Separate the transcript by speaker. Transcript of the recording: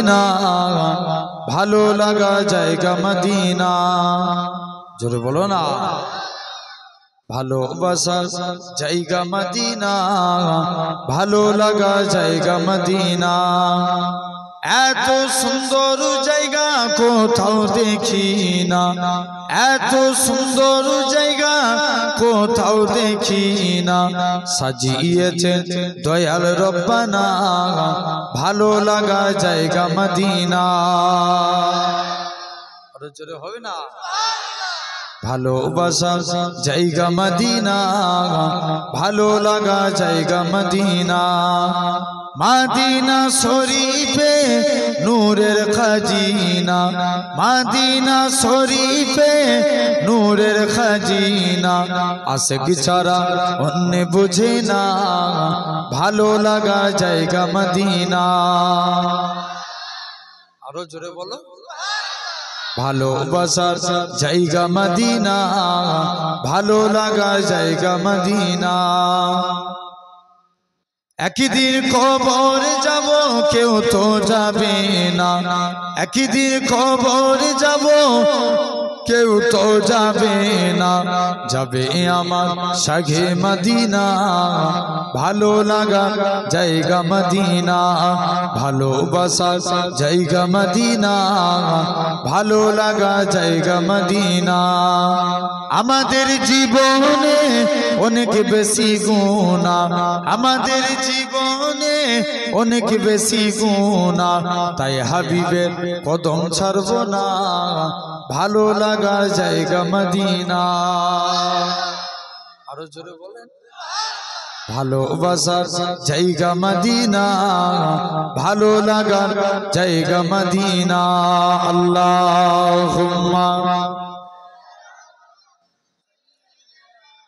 Speaker 1: Medina ভালো লাগা জায়গা মদিনা জোরে বলো না ভালোবাসার জায়গা মদিনা ভালো লাগা জায়গা মদিনা এত সুন্দর জায়গা কোথাও দেখি না এত সুন্দর জায়গা কোথাও দেখি না সাজিয়েছেন দয়াল রব্বানা ভালো লাগা জায়গা মদিনা আরো জোরে হবে না ভালোবাসার জায়গা মদিনা ভালো লাগা জায়গা মদিনা মদিনা শরীফে নূরের খাজিনা মদিনা শরীফে নূরের খাজিনা আশিক ছাড়া অন্য বুঝে না ভালো লাগা জায়গা মদিনা আরো জোরে বলো ভালোবাসার জায়গা মদিনা ভালো লাগা জায়গা মদিনা একদিন কবর যাব কেউ তো যাবে না একদিন কবর যাব কেউ তো যাবে না যাবে আমার সাগে মদিনা ভালো লাগা জায়গা মদিনা ভালোবাসার জায়গা মদিনা ভালো লাগা জায়গা মদিনা আমাদের জীবনে অনেক বেশি গুনাহ আমাদের জীবনে অনেক বেশি গুনাহ তাই হাবিবের কদম ছাড়ব না ভালো লাগা জায়গা মদিনা আরো জোরে বলেন ভালোবাসার জায়গা মদিনা ভালো লাগা জায়গা মদিনা আল্লাহু